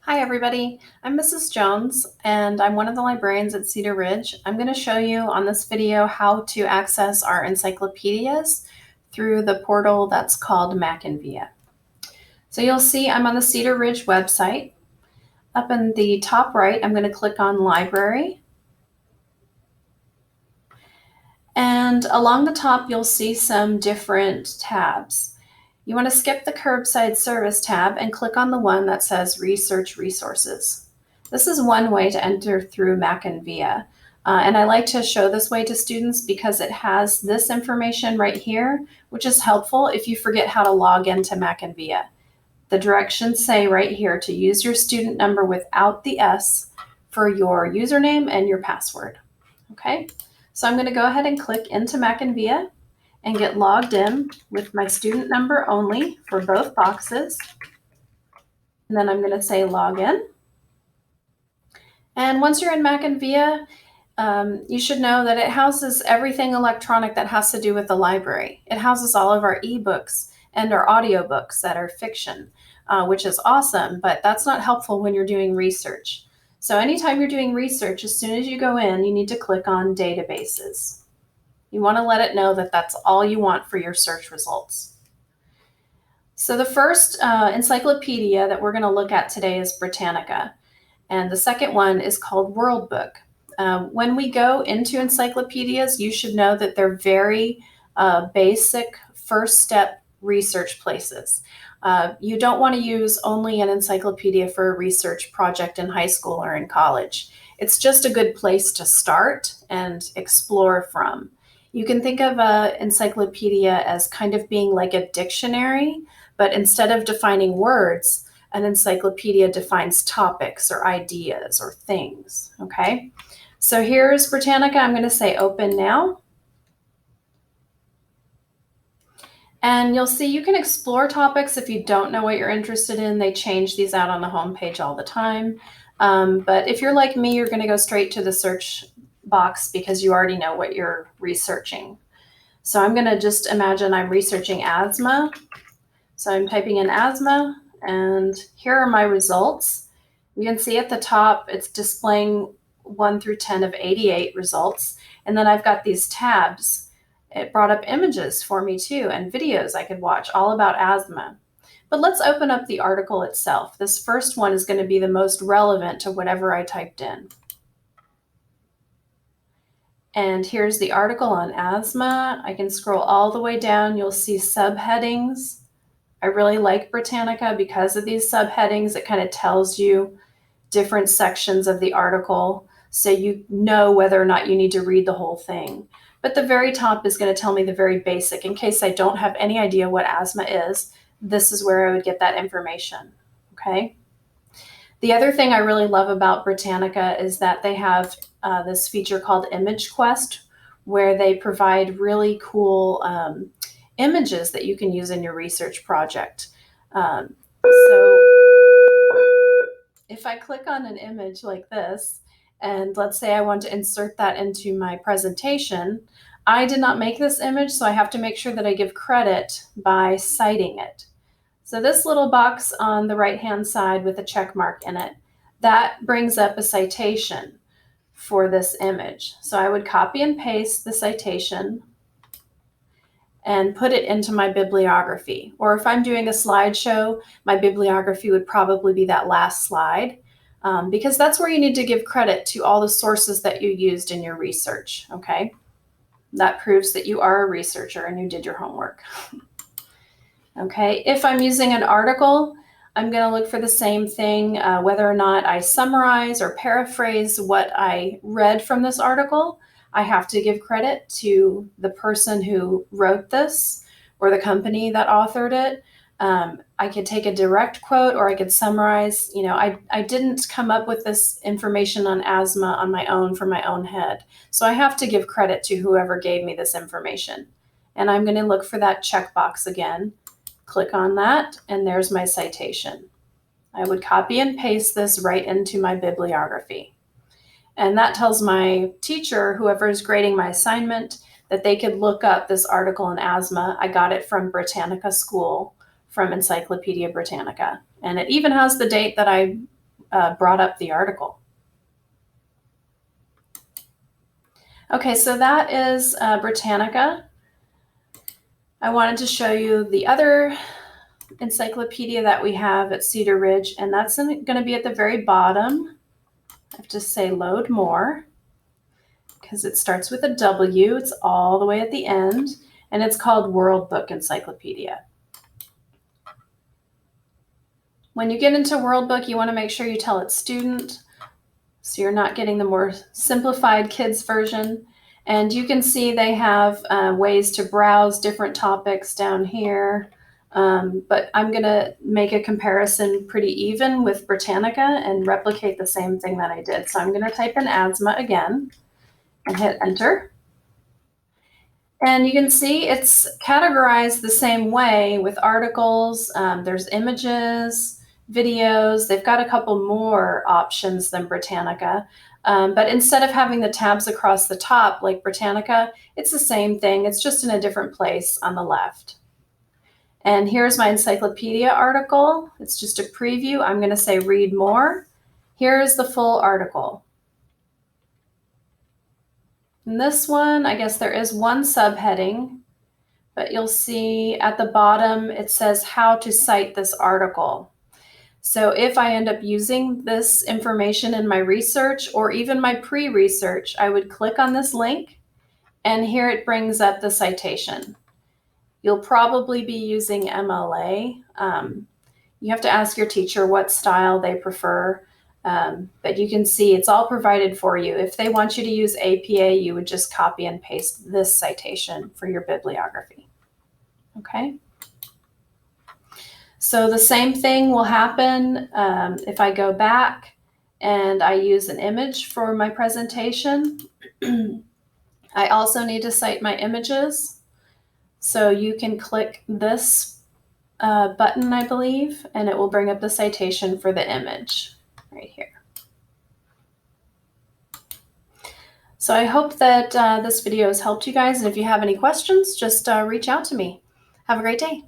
Hi everybody, I'm Mrs. Jones and I'm one of the librarians at Cedar Ridge. I'm going to show you on this video how to access our encyclopedias through the portal that's called Macinvia. So you'll see I'm on the Cedar Ridge website. Up in the top right, I'm going to click on Library. And along the top, you'll see some different tabs. You want to skip the Curbside Service tab and click on the one that says Research Resources. This is one way to enter through Macinvia. And I like to show this way to students because it has this information right here, which is helpful if you forget how to log into Macinvia. The directions say right here to use your student number without the S for your username and your password. Okay, so I'm going to go ahead and click into Macinvia and get logged in with my student number only for both boxes. And then I'm going to say login. And once you're in Macinvia, you should know that it houses everything electronic that has to do with the library. It houses all of our ebooks and our audiobooks that are fiction, which is awesome, but that's not helpful when you're doing research. So anytime you're doing research, as soon as you go in, you need to click on databases. You want to let it know that that's all you want for your search results. So the first encyclopedia that we're going to look at today is Britannica, and the second one is called World Book. When we go into encyclopedias, you should know that they're very basic first step research places. You don't want to use only an encyclopedia for a research project in high school or in college. It's just a good place to start and explore from. You can think of an encyclopedia as kind of being like a dictionary, but instead of defining words, an encyclopedia defines topics or ideas or things, okay? So here's Britannica. I'm going to say open now. And you'll see you can explore topics if you don't know what you're interested in. They change these out on the homepage all the time. But if you're like me, you're going to go straight to the search box because you already know what you're researching. So I'm going to just imagine I'm researching asthma. So I'm typing in asthma, and here are my results. You can see at the top, it's displaying 1 through 10 of 88 results. And then I've got these tabs. It brought up images for me too, and videos I could watch all about asthma. But let's open up the article itself. This first one is going to be the most relevant to whatever I typed in. And here's the article on asthma. I can scroll all the way down. You'll see subheadings. I really like Britannica because of these subheadings. It kind of tells you different sections of the article so you know whether or not you need to read the whole thing. But the very top is going to tell me the very basic. In case I don't have any idea what asthma is, this is where I would get that information, okay? The other thing I really love about Britannica is that they have this feature called Image Quest, where they provide really cool images that you can use in your research project. So if I click on an image like this, and let's say I want to insert that into my presentation, I did not make this image, so I have to make sure that I give credit by citing it. So this little box on the right-hand side with a check mark in it, that brings up a citation for this image. So I would copy and paste the citation and put it into my bibliography. Or if I'm doing a slideshow, my bibliography would probably be that last slide, because that's where you need to give credit to all the sources that you used in your research, okay? That proves that you are a researcher and you did your homework. Okay, if I'm using an article, I'm going to look for the same thing, whether or not I summarize or paraphrase what I read from this article. I have to give credit to the person who wrote this or the company that authored it. I could take a direct quote or I could summarize. You know, I didn't come up with this information on asthma on my own from my own head. So I have to give credit to whoever gave me this information. And I'm going to look for that checkbox again. Click on that, and there's my citation. I would copy and paste this right into my bibliography. And that tells my teacher, whoever is grading my assignment, that they could look up this article on asthma. I got it from Britannica School, from Encyclopedia Britannica. And it even has the date that I brought up the article. Okay, so that is Britannica. I wanted to show you the other encyclopedia that we have at Cedar Ridge, and that's going to be at the very bottom. I have to say load more because it starts with a W. It's all the way at the end, and it's called World Book Encyclopedia. When you get into World Book, you want to make sure you tell it student, so you're not getting the more simplified kids version. And you can see they have ways to browse different topics down here. But I'm going to make a comparison pretty even with Britannica and replicate the same thing that I did. So I'm going to type in asthma again and hit enter. And you can see it's categorized the same way with articles. There's images, videos. They've got a couple more options than Britannica. But instead of having the tabs across the top like Britannica, it's the same thing. It's just in a different place on the left. And here's my encyclopedia article. It's just a preview. I'm going to say read more. Here's the full article. In this one, I guess there is one subheading, but you'll see at the bottom it says how to cite this article. So if I end up using this information in my research or even my pre-research, I would click on this link, and here it brings up the citation. You'll probably be using MLA. You have to ask your teacher what style they prefer, but you can see it's all provided for you. If they want you to use APA, you would just copy and paste this citation for your bibliography. Okay? So the same thing will happen if I go back and I use an image for my presentation. I also need to cite my images. So you can click this button, I believe, and it will bring up the citation for the image right here. So I hope that this video has helped you guys. And if you have any questions, just reach out to me. Have a great day.